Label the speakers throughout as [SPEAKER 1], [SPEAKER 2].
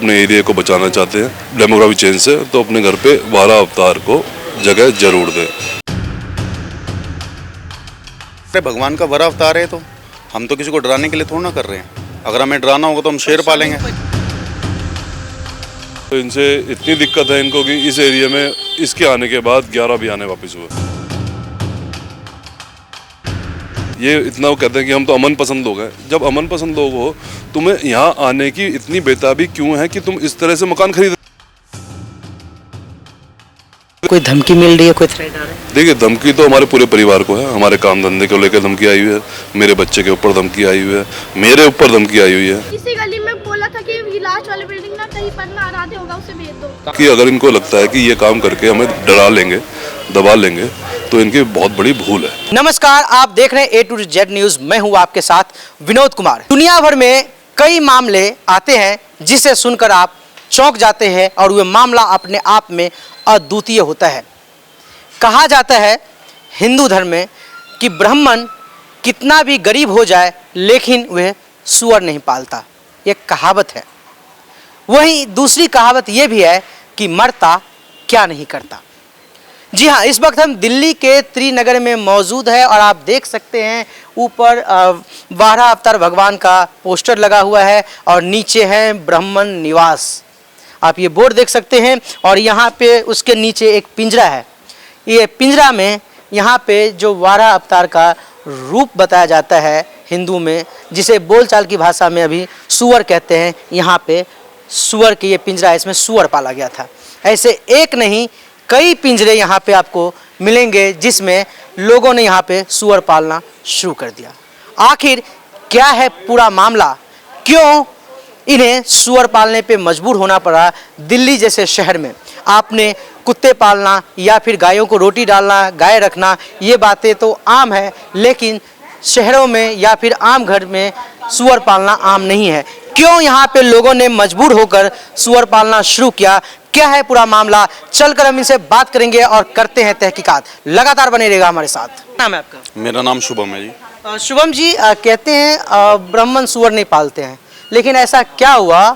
[SPEAKER 1] अपने एरिया को बचाना चाहते हैं डेमोग्राफी चेंज से, तो अपने घर पे 12 अवतार को जगह जरूर दें।
[SPEAKER 2] भगवान का 12 अवतार है, तो हम तो किसी को डराने के लिए थोड़ा ना कर रहे हैं। अगर हमें डराना होगा तो हम शेर पालेंगे।
[SPEAKER 1] तो इनसे इतनी दिक्कत है इनको कि इस एरिया में इसके आने के बाद 11 भी आने वापस हुए। ये इतना वो कहते हैं कि हम तो अमन पसंद लोग हैं। जब अमन पसंद लोग हो, तुम्हें यहाँ आने की इतनी बेताबी क्यों है कि तुम इस तरह से मकान खरीद?
[SPEAKER 3] कोई धमकी मिल रही है, कोई थ्रेट आ रहा है?
[SPEAKER 1] देखिए, धमकी तो हमारे पूरे परिवार को है। हमारे काम धंधे को लेकर धमकी आई हुई है, मेरे बच्चे के ऊपर धमकी आई हुई है, मेरे ऊपर धमकी आई हुई है।
[SPEAKER 4] इसी गली में बोला था कि लास्ट वाली बिल्डिंग ना कहीं पर ना आराधे होगा, उसे भेज दो। कि
[SPEAKER 1] अगर इनको लगता है कि ये काम करके हमें डरा लेंगे, दबा लेंगे, तो इनकी बहुत बड़ी भूल है।
[SPEAKER 3] नमस्कार, आप देख रहे हैं A to Z न्यूज। मैं हूं आपके साथ विनोद कुमार। दुनिया भर में कई मामले आते हैं जिसे सुनकर आप चौंक जाते हैं और वह मामला अपने आप में अद्वितीय होता है। कहा जाता है हिंदू धर्म में कि ब्राह्मण कितना भी गरीब हो जाए लेकिन वह सूअर नहीं पालता, यह कहावत है। वहीं दूसरी कहावत यह भी है कि मरता क्या नहीं करता। जी हाँ, इस वक्त हम दिल्ली के त्रिनगर में मौजूद है और आप देख सकते हैं ऊपर 12 अवतार भगवान का पोस्टर लगा हुआ है और नीचे है ब्राह्मण निवास। आप ये बोर्ड देख सकते हैं और यहाँ पे उसके नीचे एक पिंजरा है। ये पिंजरा में यहाँ पे जो 12 अवतार का रूप बताया जाता है हिंदू में, जिसे बोलचाल की भाषा में अभी सूअर कहते हैं। यहाँ पे सूअर के ये पिंजरा है, इसमें सूअर पाला गया था। ऐसे एक नहीं कई पिंजरे यहाँ पे आपको मिलेंगे जिसमें लोगों ने यहाँ पे सूअर पालना शुरू कर दिया। आखिर क्या है पूरा मामला, क्यों इन्हें सूअर पालने पे मजबूर होना पड़ा? दिल्ली जैसे शहर में आपने कुत्ते पालना या फिर गायों को रोटी डालना, गाय रखना, ये बातें तो आम है, लेकिन शहरों में या फिर आम घर में सूअर पालना आम नहीं है। क्यों यहाँ पे लोगों ने मजबूर होकर सूअर पालना शुरू किया? क्या है पूरा मामला? चलकर हम इनसे बात करेंगे और करते हैं तहकीकात। लगातार बने रहेगा हमारे साथ। नाम है आपका?
[SPEAKER 2] मेरा नाम शुभम है जी।
[SPEAKER 3] शुभम जी, कहते हैं ब्राह्मण सूअर नहीं पालते हैं, लेकिन ऐसा क्या हुआ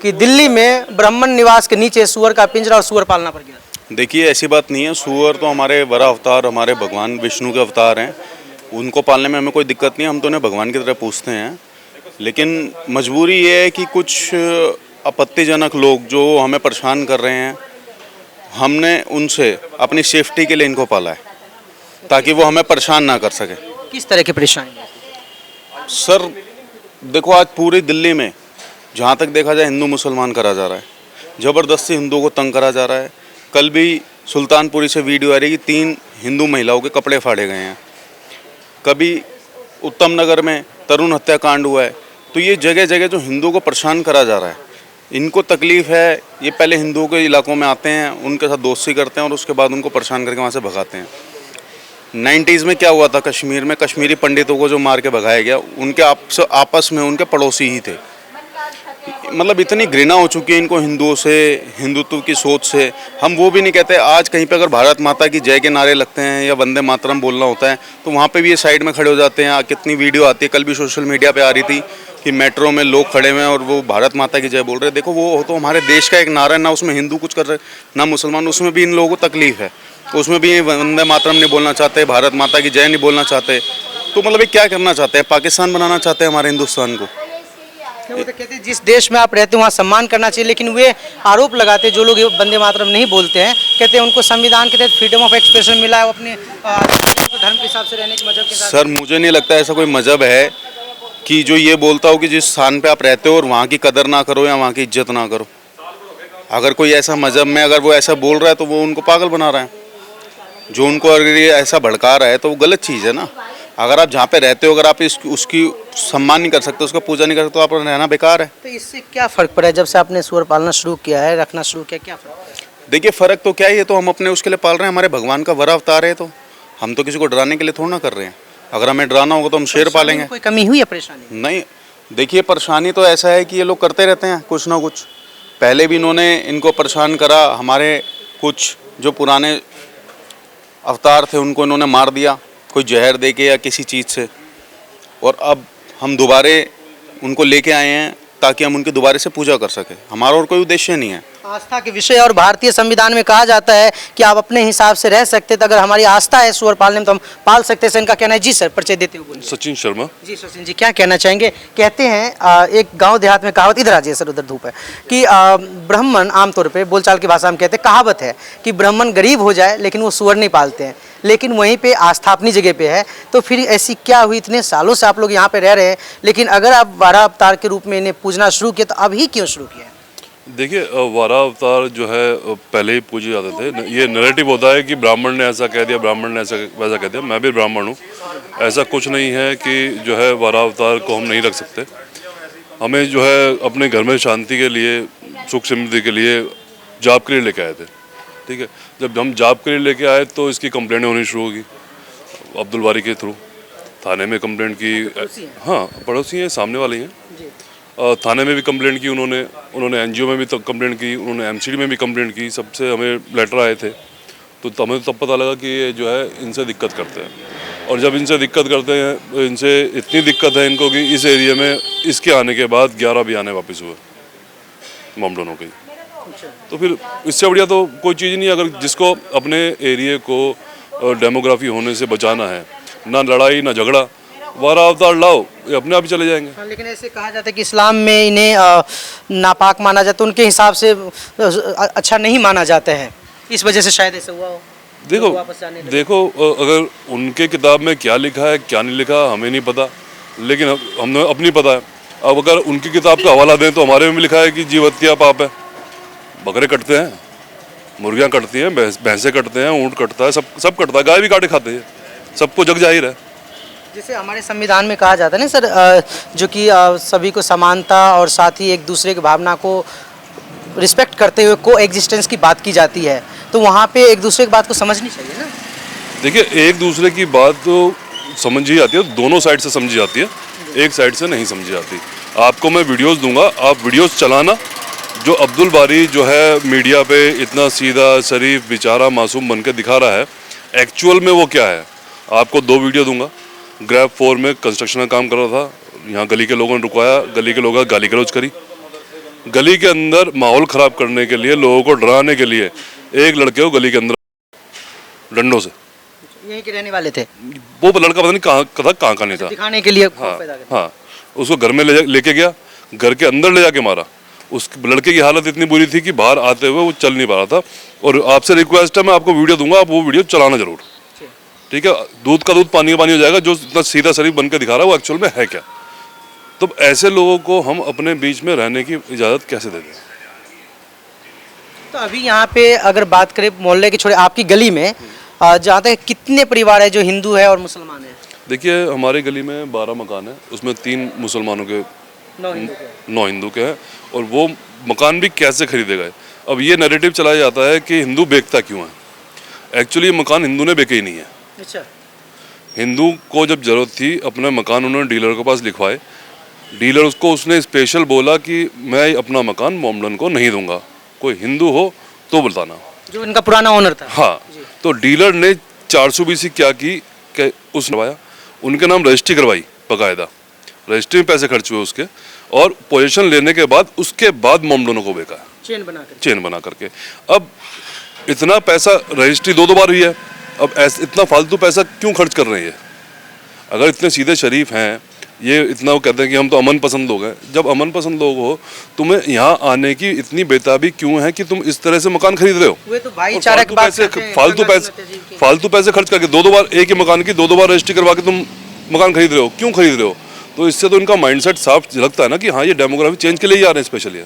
[SPEAKER 3] कि दिल्ली में ब्राह्मण निवास के नीचे सूअर का पिंजरा और सूअर पालना पड़ गया?
[SPEAKER 2] देखिए, ऐसी बात नहीं है। सूअर तो हमारे 12 अवतार, हमारे भगवान विष्णु के अवतार हैं। उनको पालने में हमें कोई दिक्कत नहीं है, हम तो उन्हें भगवान की तरह पूछते हैं। लेकिन मजबूरी ये है कि कुछ आपत्तिजनक लोग जो हमें परेशान कर रहे हैं, हमने उनसे अपनी सेफ्टी के लिए इनको पाला है ताकि वो हमें परेशान ना कर सके।
[SPEAKER 3] किस तरह की परेशानी?
[SPEAKER 2] सर देखो, आज पूरी दिल्ली में जहाँ तक देखा जाए हिंदू मुसलमान करा जा रहा है, ज़बरदस्ती हिंदुओं को तंग करा जा रहा है। कल भी सुल्तानपुरी से वीडियो आ रही है कि 3 हिंदू महिलाओं के कपड़े फाड़े गए हैं। कभी उत्तम नगर में तरुण हत्याकांड हुआ है। तो ये जगह जगह जो हिंदुओं को परेशान करा जा रहा है, इनको तकलीफ़ है। ये पहले हिंदुओं के इलाकों में आते हैं, उनके साथ दोस्ती करते हैं और उसके बाद उनको परेशान करके वहाँ से भगाते हैं। 90s में क्या हुआ था कश्मीर में? कश्मीरी पंडितों को जो मार के भगाया गया, उनके आपस में उनके पड़ोसी ही थे। मतलब इतनी घृणा हो चुकी है इनको हिंदुओं से, हिंदुत्व की सोच से। हम वो भी नहीं कहते। आज कहीं पे अगर भारत माता की जय के नारे लगते हैं या वंदे मातरम बोलना होता है तो वहाँ पे भी ये साइड में खड़े हो जाते हैं। कितनी वीडियो आती है, कल भी सोशल मीडिया पे आ रही थी कि मेट्रो में लोग खड़े हुए हैं और वो भारत माता की जय बोल रहे हैं। देखो, वो तो हमारे देश का एक नारा है, ना उसमें हिंदू कुछ कर रहे ना मुसलमान। उसमें भी इन लोगों को तकलीफ़ है, उसमें भी वंदे मातरम नहीं बोलना चाहते, भारत माता की जय नहीं बोलना चाहते। तो मतलब ये क्या करना चाहते हैं? पाकिस्तान बनाना चाहते हैं हमारे हिंदुस्तान को।
[SPEAKER 3] वो तो कहते हैं जिस देश में आप रहते हैं वहाँ सम्मान करना चाहिए, लेकिन वे आरोप लगाते हैं जो लोग वंदे मातरम नहीं बोलते हैं, कहते हैं उनको संविधान के तहत फ्रीडम ऑफ एक्सप्रेशन मिला है, वो अपने धर्म के हिसाब से रहने के मजहब के साथ।
[SPEAKER 2] सर मुझे नहीं लगता ऐसा कोई मजहब है कि जो ये बोलता हो कि जिस स्थान पे आप रहते हो और वहाँ की कदर ना करो या वहाँ की इज्जत ना करो। अगर कोई ऐसा मजहब में अगर वो ऐसा बोल रहा है तो वो उनको पागल बना रहा है। जो उनको अगर ये ऐसा भड़का रहा है तो वो गलत चीज़ है ना। अगर आप जहाँ पे रहते हो, अगर आप उसकी सम्मान नहीं कर सकते, उसका पूजा नहीं कर सकते, तो आप रहना बेकार है।
[SPEAKER 3] तो इससे क्या फ़र्क पड़ा है जब से आपने सूअर पालना शुरू किया है, रखना शुरू किया? क्या फ़र्क पड़ा?
[SPEAKER 2] देखिए, फ़र्क तो क्या है, ये तो हम अपने उसके लिए पाल रहे हैं। हमारे भगवान का 12 अवतार है, तो हम तो किसी को डराने के लिए थोड़ा ना कर रहे हैं। अगर हमें डराना होगा तो हम शेर पालेंगे।
[SPEAKER 3] कोई कमी हुई है परेशानी?
[SPEAKER 2] नहीं, देखिए परेशानी तो ऐसा है कि ये लोग करते रहते हैं कुछ ना कुछ। पहले भी इन्होंने इनको परेशान करा। हमारे कुछ जो पुराने अवतार थे उनको इन्होंने मार दिया, कोई जहर दे के या किसी चीज़ से। और अब हम दोबारे उनको लेके आए हैं ताकि हम उनकी दोबारा से पूजा कर सकें। हमारा और कोई उद्देश्य नहीं है।
[SPEAKER 3] आस्था के विषय और भारतीय संविधान में कहा जाता है कि आप अपने हिसाब से रह सकते हैं, तो अगर हमारी आस्था है सुअर पालने में तो हम पाल सकते हैं। सर इनका कहना है। जी सर, परिचय देते हुए बोलिए।
[SPEAKER 1] सचिन शर्मा।
[SPEAKER 3] जी सचिन जी, क्या कहना चाहेंगे? कहते हैं एक गांव देहात में कहावत, इधर आ जाइए सर, उधर धूप है, कि ब्राह्मण आमतौर पे बोलचाल की भाषा में कहते हैं, कहावत है कि ब्राह्मण गरीब हो जाए लेकिन वो सुअर नहीं पालते हैं, लेकिन वहीं पे आस्था अपनी जगह पे है। तो फिर ऐसी क्या हुई, इतने सालों से आप लोग यहाँ पे रह रहे हैं, लेकिन अगर आप 12 अवतार के रूप में इन्हें पूजना शुरू किया तो अभी क्यों शुरू किया?
[SPEAKER 1] देखिए 12 अवतार जो है पहले ही पूजे जाते थे। ये नैरेटिव होता है कि ब्राह्मण ने ऐसा कह दिया, ब्राह्मण ने ऐसा वैसा कह दिया। मैं भी ब्राह्मण हूँ, ऐसा कुछ नहीं है कि जो है 12 अवतार को हम नहीं रख सकते। हमें जो है अपने घर में शांति के लिए, सुख समृद्धि के लिए जाप के लिए लेके आए थे। ठीक है, जब हम जाप के लिए लेके आए तो इसकी कंप्लेंट होनी शुरू होगी अब्दुल बारी के थ्रू। थाने में कंप्लेंट की, हाँ पड़ोसी हैं, सामने वाले हैं। थाने में भी कंप्लेंट की उन्होंने एनजीओ में भी कंप्लेंट की, उन्होंने एमसीडी में भी कंप्लेंट की। सबसे हमें लेटर आए थे, तो हमें तब पता लगा कि ये जो है इनसे दिक्कत करते हैं। और जब इनसे दिक्कत करते हैं तो इनसे इतनी दिक्कत है इनको कि इस एरिया में इसके आने के बाद 11 भी आने वापस हुए मॉमडोनों के। तो फिर इससे बढ़िया तो कोई चीज़ नहीं। अगर जिसको अपने एरिया को डेमोग्राफी होने से बचाना है, ना लड़ाई ना झगड़ा, 12 अवतार लाओ, ये अपने आप ही चले जाएंगे।
[SPEAKER 3] हाँ, लेकिन ऐसे कहा जाता है कि इस्लाम में इन्हें नापाक माना जाता है, उनके हिसाब से अच्छा नहीं माना जाता है, इस वजह से शायद ऐसा हुआ हो।
[SPEAKER 1] देखो अगर उनके किताब में क्या लिखा है क्या नहीं लिखा हमें नहीं पता, लेकिन हमने अपनी पता है। अब अगर उनकी किताब का हवाला दें तो हमारे में भी लिखा है कि जीव हत्या पाप है। बकरे कटते हैं, मुर्गियाँ कटती हैं, भैंसें कटते हैं, ऊँट कटता है, सब कटता है, गाय भी काटे खाते हैं, सबको जग जाहिर है।
[SPEAKER 3] जैसे हमारे संविधान में कहा जाता है ना सर, जो कि सभी को समानता और साथ ही एक दूसरे की भावना को रिस्पेक्ट करते हुए को एग्जिस्टेंस की बात की जाती है, तो वहाँ पे एक दूसरे की बात को समझनी चाहिए ना।
[SPEAKER 1] देखिए एक दूसरे की बात तो समझी जाती है, दोनों साइड से समझी जाती है, एक साइड से नहीं समझी जाती। आपको मैं वीडियोस दूंगा, आप वीडियोस चलाना। जो अब्दुल बारी जो है मीडिया पे इतना सीधा शरीफ बेचारा मासूम बन के दिखा रहा है, एक्चुअल में वो क्या है। आपको 2 वीडियो दूंगा। ग्रैब 4 में कंस्ट्रक्शन का काम कर रहा था, यहाँ गली के लोगों ने रुकवाया, गली के लोगों ने गाली गलौज करी। गली के अंदर माहौल ख़राब करने के लिए, लोगों को डराने के लिए एक लड़के को गली के अंदर डंडों से,
[SPEAKER 3] यहीं के रहने वाले थे
[SPEAKER 1] वो लड़का पता नहीं कहाँ का नहीं था,
[SPEAKER 3] दिखाने के लिए
[SPEAKER 1] हाँ उसको घर में लेके गया, घर के अंदर ले जाके मारा। उस लड़के की हालत इतनी बुरी थी कि बाहर आते हुए वो चल नहीं पा रहा था। और आपसे रिक्वेस्ट है, मैं आपको वीडियो दूंगा, आप वो वीडियो चलाना जरूर। ठीक है, दूध का दूध पानी का पानी हो जाएगा। जो इतना सीधा शरीफ बन के दिखा रहा है वो एक्चुअल में है क्या। तो ऐसे लोगों को हम अपने बीच में रहने की इजाज़त कैसे दे दें।
[SPEAKER 3] तो अभी यहाँ पे अगर बात करें मोहल्ले के छोड़े आपकी गली में जहाँ तक कितने परिवार है जो हिंदू है और मुसलमान है?
[SPEAKER 1] देखिए हमारी गली में 12 मकान है, उसमें 3 मुसलमानों के 9 हिंदू के हैं। और वो मकान भी कैसे खरीदे गए। अब ये नैरेटिव चलाया जाता है कि हिंदू बेचता क्यों है। एक्चुअली मकान हिंदू ने बेचे ही नहीं है।
[SPEAKER 3] अच्छा,
[SPEAKER 1] हिंदू को जब ज़रूरत थी अपना मकान उन्होंने डीलर के पास लिखवाए। डीलर उसने स्पेशल बोला कि मैं अपना मकान मोमडन को नहीं दूंगा, कोई हिंदू हो तो बताना।
[SPEAKER 3] जो इनका पुराना ओनर था।
[SPEAKER 1] हाँ, तो डीलर ने 420 क्या की कि उसने उनके नाम रजिस्ट्री करवाई, बाकायदा रजिस्ट्री में पैसे खर्च हुए उसके, और पोजीशन लेने के बाद उसके बाद मोमडनों को बेचा, चेन बना करके। अब इतना पैसा रजिस्ट्री 2 बार हुई है, अब इतना फालतू पैसा क्यों खर्च कर रहे हैं। अगर इतने सीधे शरीफ हैं, ये इतना वो कहते हैं कि हम तो अमन पसंद लोग हैं। जब अमन पसंद लोग हो, तुम्हें यहाँ आने की इतनी बेताबी क्यों है कि तुम इस तरह से मकान खरीद रहे हो।
[SPEAKER 3] तो भाईचारा की बात करते हैं,
[SPEAKER 1] फालतू पैसे खर्च करके 2 बार एक ही मकान की 2 बार रजिस्ट्री करवा के तुम मकान खरीद रहे हो, क्यों खरीद रहे हो। तो इससे तो इनका माइंडसेट साफ झलकता है ना कि हाँ ये डेमोग्राफी चेंज के लिए ही आ रहे हैं स्पेशली।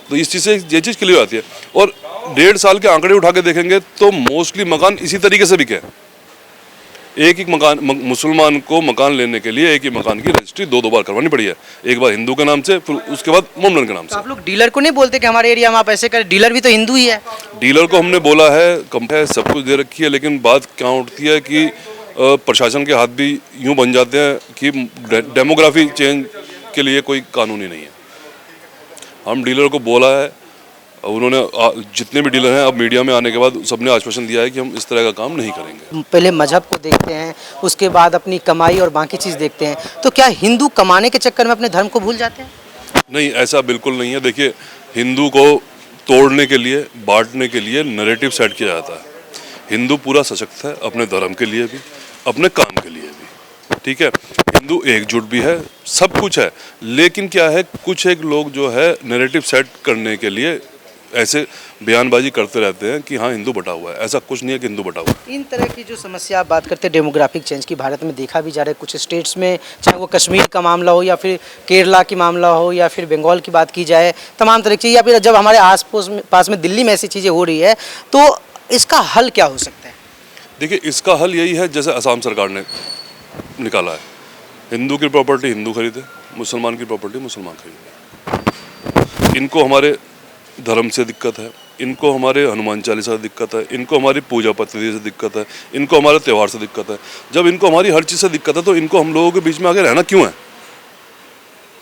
[SPEAKER 1] तो इस चीज़ से ये चीज़ क्लियर आती है। और 1.5 साल के आंकड़े उठा के देखेंगे तो मोस्टली मकान इसी तरीके से बिके हैं। एक मकान मुसलमान को मकान लेने के लिए एक ही मकान की रजिस्ट्री 2 बार करवानी पड़ी है, एक बार हिंदू के नाम से, फिर उसके बाद मोमडन के नाम से।
[SPEAKER 3] आप लोग डीलर को नहीं बोलते कि हमारे एरिया में आप ऐसे करें? डीलर भी तो हिंदू ही है।
[SPEAKER 1] डीलर को हमने बोला है, कम है, सब कुछ दे रखी है, लेकिन बात क्या उठती है कि प्रशासन के हाथ भी यूँ बन जाते हैं कि डेमोग्राफी चेंज के लिए कोई कानून ही नहीं है। हम डीलर को बोला है, उन्होंने जितने भी डीलर हैं अब मीडिया में आने के बाद सबने आश्वासन दिया है कि हम इस तरह का काम नहीं करेंगे।
[SPEAKER 3] पहले मजहब को देखते हैं, उसके बाद अपनी कमाई और बाकी चीज़ देखते हैं। तो क्या हिंदू कमाने के चक्कर में अपने धर्म को भूल जाते हैं?
[SPEAKER 1] नहीं, ऐसा बिल्कुल नहीं है। देखिए, हिंदू को तोड़ने के लिए, बांटने के लिए नैरेटिव सेट किया जाता है। हिंदू पूरा सशक्त है, अपने धर्म के लिए भी, अपने काम के लिए भी, ठीक है। हिंदू एकजुट भी है, सब कुछ है, लेकिन क्या है, कुछ एक लोग जो है नैरेटिव सेट करने के लिए ऐसे बयानबाजी करते रहते हैं कि हाँ हिंदू बटा हुआ है। ऐसा कुछ नहीं है कि हिंदू बटा हुआ है।
[SPEAKER 3] इन तरह की जो समस्या आप बात करते हैं डेमोग्राफिक चेंज की, भारत में देखा भी जा रहा है कुछ स्टेट्स में, चाहे वो कश्मीर का मामला हो या फिर केरला की मामला हो या फिर बंगाल की बात की जाए, तमाम तरह की, या फिर जब हमारे आस पास में दिल्ली में ऐसी चीज़ें हो रही है, तो इसका हल क्या हो सकता है?
[SPEAKER 1] देखिए, इसका हल यही है जैसे असम सरकार ने निकाला है, हिंदू की प्रॉपर्टी हिंदू खरीदे, मुसलमान की प्रॉपर्टी मुसलमान खरीदे। इनको हमारे धर्म से दिक्कत है, इनको हमारे हनुमान चालीसा से दिक्कत है, इनको हमारी पूजा पद्धति से दिक्कत है, इनको हमारे त्यौहार से दिक्कत है। जब इनको हमारी हर चीज़ से दिक्कत है तो इनको हम लोगों के बीच में आगे रहना क्यों है,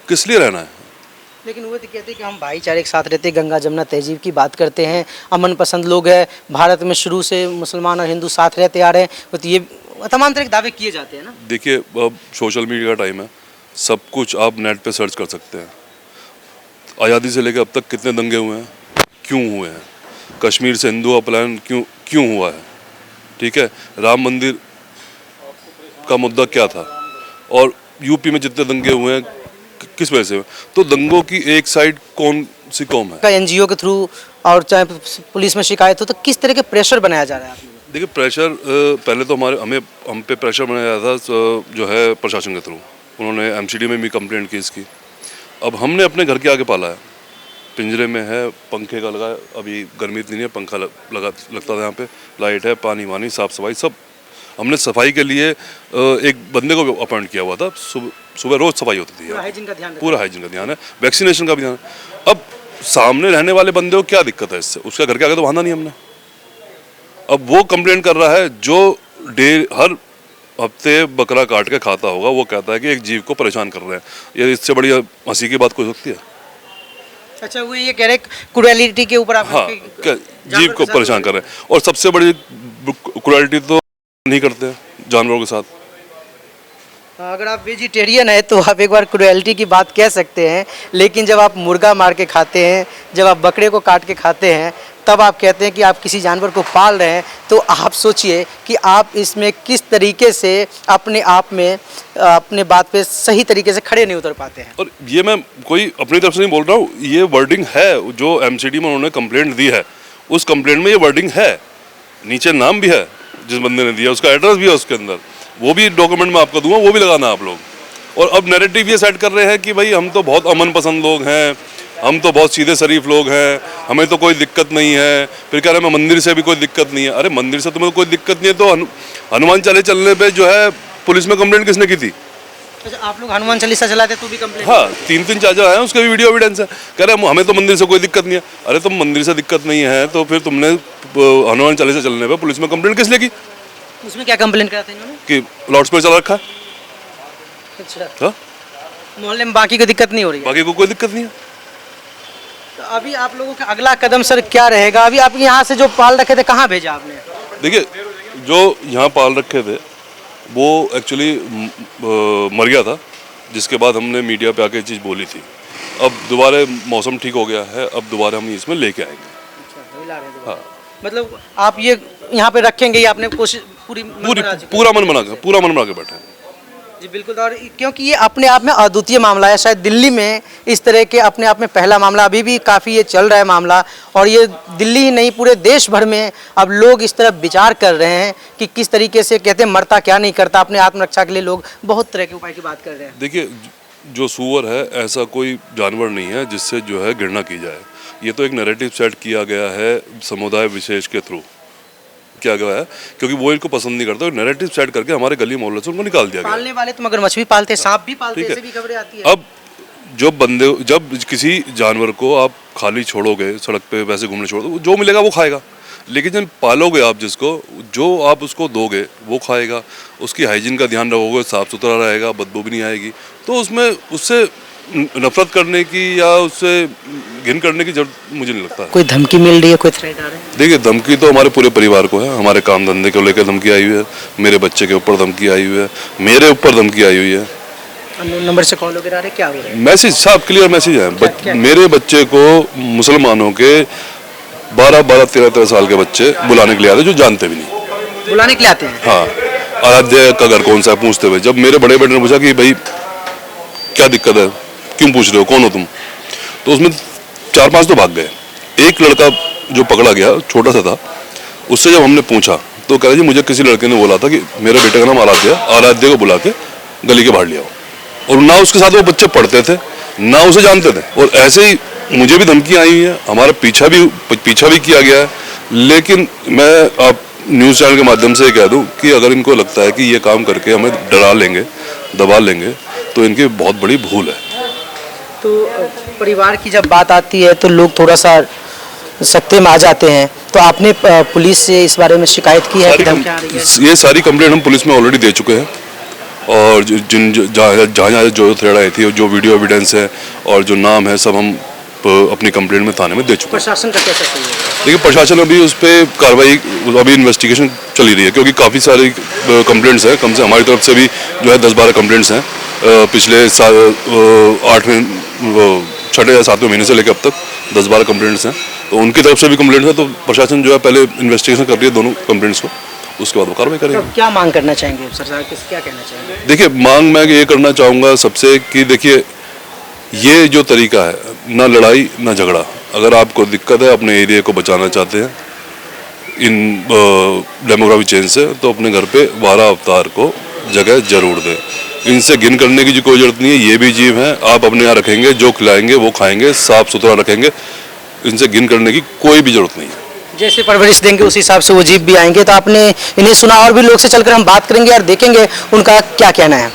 [SPEAKER 1] किस लिए रहना है?
[SPEAKER 3] लेकिन वो तो कहते हैं कि हम भाईचारे के साथ रहते हैं, गंगा जमुना तहजीब की बात करते हैं, अमन पसंद लोग हैं, भारत में शुरू से मुसलमान और हिंदू साथ रहते आ रहे हैं, तो ये तमाम तरह के दावे किए जाते हैं ना।
[SPEAKER 1] देखिए, अब सोशल मीडिया का टाइम है, सब कुछ आप नेट पे सर्च कर सकते हैं। आज़ादी से लेकर अब तक कितने दंगे हुए हैं, क्यों हुए हैं, कश्मीर से हिंदू का प्लान क्यों हुआ है, ठीक है, राम मंदिर का मुद्दा क्या था, और यूपी में जितने दंगे हुए हैं किस वजह से हुए? तो दंगों की एक साइड कौन सी कौम है?
[SPEAKER 3] एनजीओ के थ्रू और चाहे पुलिस में शिकायत हो, तो किस तरह के प्रेशर बनाया जा रहा है आप लोगों को?
[SPEAKER 1] देखिए, प्रेशर पहले तो हम पे प्रेशर बनाया था जो है प्रशासन के थ्रू। उन्होंने एमसीडी में भी कंप्लेंट की इसकी। अब हमने अपने घर के आगे पाला है, पिंजरे में है, पंखे का लगा, अभी गर्मी इतनी नहीं है, पंखा लगता था यहाँ पे, लाइट है, पानी वानी, साफ़ सफाई सब। हमने सफाई के लिए एक बंदे को अपॉइंट किया हुआ था, सुबह रोज़ सफाई होती थी, पूरा हाइजीन का ध्यान है, वैक्सीनेशन का भी ध्यान है। अब सामने रहने वाले बंदे को क्या दिक्कत है इससे, उसका घर के आगे तो बांधा नहीं हमने। अब वो कंप्लेन कर रहा है, जो हर हफ्ते बकरा काट के खाता होगा, वो कहता है कि एक जीव को परेशान कर रहे हैं। ये इससे बड़ी हंसी की बात हो सकती है?
[SPEAKER 3] अच्छा, वो ये कह रहे क्रूएलिटी के ऊपर आप
[SPEAKER 1] हाँ, जीव को परेशान कर रहे हैं, और सबसे बड़ी क्रूएलिटी तो नहीं करते हैं जानवरों के साथ।
[SPEAKER 3] अगर आप वेजिटेरियन है तो आप एक बार क्रूएलिटी की बात कह सकते हैं, लेकिन जब आप मुर्गा मार के खाते हैं, जब आप बकरे को काट के खाते हैं, तब आप कहते हैं कि आप किसी जानवर को पाल रहे हैं। तो आप सोचिए कि आप इसमें किस तरीके से अपने आप में अपने बात पे सही तरीके से खड़े नहीं उतर पाते हैं।
[SPEAKER 1] और ये मैं कोई अपनी तरफ से नहीं बोल रहा हूँ, ये वर्डिंग है जो एमसीडी में उन्होंने कंप्लेंट दी है, उस कंप्लेंट में ये वर्डिंग है, नीचे नाम भी है जिस बंदे ने दिया, उसका एड्रेस भी है उसके अंदर, वो भी डॉक्यूमेंट में आपको दूंगा, वो भी लगाना आप लोग। और अब नैरेटिव ये सेट कर रहे हैं कि भाई हम तो बहुत अमन पसंद लोग हैं, हम तो बहुत सीधे शरीफ लोग हैं, हमें तो कोई दिक्कत नहीं है। फिर कह रहे हैं मंदिर से भी कोई दिक्कत नहीं है। अरे मंदिर से तुम्हें कोई दिक्कत नहीं है तो हनुमान चालीसा चलने पे जो है पुलिस में कंप्लेंट किसने की थी?
[SPEAKER 3] अच्छा, आप लोग हनुमान चालीसा चलाते तो भी कंप्लेंट?
[SPEAKER 1] हाँ, 3 चार्जर आए हैं, उसके भी वीडियो एविडेंस है। कह रहे हैं हमें तो मंदिर से कोई दिक्कत नहीं है। अरे तुम मंदिर से दिक्कत नहीं है तो फिर तुमने हनुमान चालीसा चलने पर पुलिस में कंप्लेंट किस लिए की?
[SPEAKER 3] उसमें क्या कंप्लेंट करा था इन्होंने?
[SPEAKER 1] कि लाउड स्पीकर चला रखा है।
[SPEAKER 3] अच्छा,
[SPEAKER 1] हाँ,
[SPEAKER 3] मोहल्ले में बाकी को दिक्कत नहीं हो रही है?
[SPEAKER 1] बाकी को कोई दिक्कत नहीं है।
[SPEAKER 3] तो अभी आप लोगों का अगला कदम सर क्या रहेगा? अभी आप यहाँ से जो पाल रखे थे कहाँ भेजा आपने?
[SPEAKER 1] देखिए, जो यहाँ पाल रखे थे वो एक्चुअली मर गया था, जिसके बाद हमने मीडिया पे आके ये चीज़ बोली थी। अब दोबारा मौसम ठीक हो गया है, अब दोबारा हम इसमें लेके आएंगे। हाँ,
[SPEAKER 3] मतलब आप ये यहाँ पे रखेंगे, ये आपने कोशिश
[SPEAKER 1] पूरा मन बना के बैठे हैं।
[SPEAKER 3] जी बिल्कुल। और क्योंकि ये अपने आप में अद्वितीय मामला है, शायद दिल्ली में इस तरह के अपने आप में पहला मामला, अभी भी काफ़ी ये चल रहा है मामला, और ये दिल्ली ही नहीं पूरे देश भर में अब लोग इस तरह विचार कर रहे हैं कि किस तरीके से, कहते हैं मरता क्या नहीं करता, अपने आत्मरक्षा के लिए लोग बहुत तरह के उपाय की बात कर रहे हैं।
[SPEAKER 1] देखिए, जो सुअर है ऐसा कोई जानवर नहीं है जिससे जो है घृणा की जाए। ये तो एक नैरेटिव सेट किया गया है समुदाय विशेष के थ्रू किया गया है, क्योंकि वो इनको पसंद नहीं करता, नैरेटिव सेट करके हमारे गली मोहल्ले से उनको निकाल दिया गया।
[SPEAKER 3] पालने वाले तो मगरमच्छ भी पालते, सांप भी पालते, ऐसे भी खबरें आती है।
[SPEAKER 1] अब जब किसी जानवर को आप खाली छोड़ोगे, सड़क पे वैसे घूमने छोड़ोगे, जो मिलेगा वो खाएगा। लेकिन जब पालोगे आप जिसको, जो आप उसको दोगे वो खाएगा, उसकी हाइजीन का ध्यान रखोगे, साफ़ सुथरा रहेगा, बदबू भी नहीं आएगी, तो उससे नफरत करने की या उससे घिन करने की जरूरत मुझे नहीं लगता है।
[SPEAKER 3] कोई धमकी मिल रही है, कोई थ्रेट आ रहा है?
[SPEAKER 1] देखिए, धमकी तो हमारे पूरे परिवार को है, हमारे काम धंधे को लेकर धमकी आई हुई है, मेरे बच्चे के ऊपर धमकी आई हुई है, मेरे ऊपर धमकी आई हुई है।
[SPEAKER 3] अननोन नंबर से कॉल वगैरह आ रहे क्या हो रहा है?
[SPEAKER 1] मैसेज साफ क्लियर मैसेज है
[SPEAKER 3] क्या?
[SPEAKER 1] मेरे बच्चे को मुसलमानों के 12-13 साल के बच्चे बुलाने के लिए आते जो जानते भी नहीं।
[SPEAKER 3] बुलाने के लिए आते हैं?
[SPEAKER 1] हाँ, आराध्य का घर कौन सा है पूछते हुए। जब मेरे बड़े बेटे ने पूछा कि भाई क्या दिक्कत है, क्यों पूछ रहे हो, कौन हो तुम, तो उसमें 4-5 तो भाग गए। एक लड़का जो पकड़ा गया छोटा सा था, उससे जब हमने पूछा तो कह रहे जी मुझे किसी लड़के ने बोला था कि मेरे बेटे का नाम आराध्य को बुला के गली के बाहर ले आओ। और ना उसके साथ वो बच्चे पढ़ते थे ना उसे जानते थे। और ऐसे ही मुझे भी धमकी आई है, हमारा पीछा भी किया गया है। लेकिन मैं आप न्यूज़ चैनल के माध्यम से कह दूं कि अगर इनको लगता है कि ये काम करके हमें डरा लेंगे, दबा लेंगे, तो इनकी बहुत बड़ी भूल है।
[SPEAKER 3] तो परिवार की जब बात आती है तो लोग थोड़ा सा सख्ते में आ जाते हैं, तो आपने पुलिस से इस बारे में शिकायत की है कि धमकियां आ रही है?
[SPEAKER 1] ये सारी कंप्लेंट हम पुलिस में ऑलरेडी दे चुके हैं। और जहाँ जो थ्रेड आई थी, जो वीडियो एविडेंस है और जो नाम है, सब हम अपनी कंप्लेंट में थाने में दे चुके हैं।
[SPEAKER 3] प्रशासन का कैसा सही है?
[SPEAKER 1] देखिए प्रशासन अभी उस पर कार्रवाई, अभी इन्वेस्टिगेशन चली रही है, क्योंकि काफ़ी सारी कंप्लेंट्स हैं। कम से हमारी तरफ से भी जो है 10-12 कंप्लेंट्स हैं पिछले 6 या 7वें महीने से लेकर अब तक 10-12 कंप्लेंट्स हैं। तो उनकी तरफ से भी कंप्लेंट्स हैं, तो प्रशासन जो है पहले इन्वेस्टिगेशन कर रही है दोनों कंप्लेंट्स को, उसके बाद वो कार्रवाई करेंगे।
[SPEAKER 3] तो क्या मांग करना चाहेंगे सरकार, क्या कहना चाहेंगे?
[SPEAKER 1] देखिए मांग मैं ये करना चाहूँगा सबसे कि देखिए ये जो तरीका है, ना लड़ाई ना झगड़ा। अगर आपको दिक्कत है, अपने एरिया को बचाना चाहते हैं इन डेमोग्राफिक चेंज से, तो अपने घर पे वारा अवतार को जगह जरूर दें। इनसे घिन करने की कोई जरूरत नहीं है, ये भी जीव हैं। आप अपने यहाँ रखेंगे, जो खिलाएंगे वो खाएंगे, साफ सुथरा रखेंगे, इनसे घिन करने की कोई भी जरूरत नहीं है।
[SPEAKER 3] जैसे परवरिश देंगे उस हिसाब से वो जीव भी आएंगे। तो आपने इन्हें सुना, और भी लोग से चलकर हम बात करेंगे और देखेंगे उनका क्या कहना है।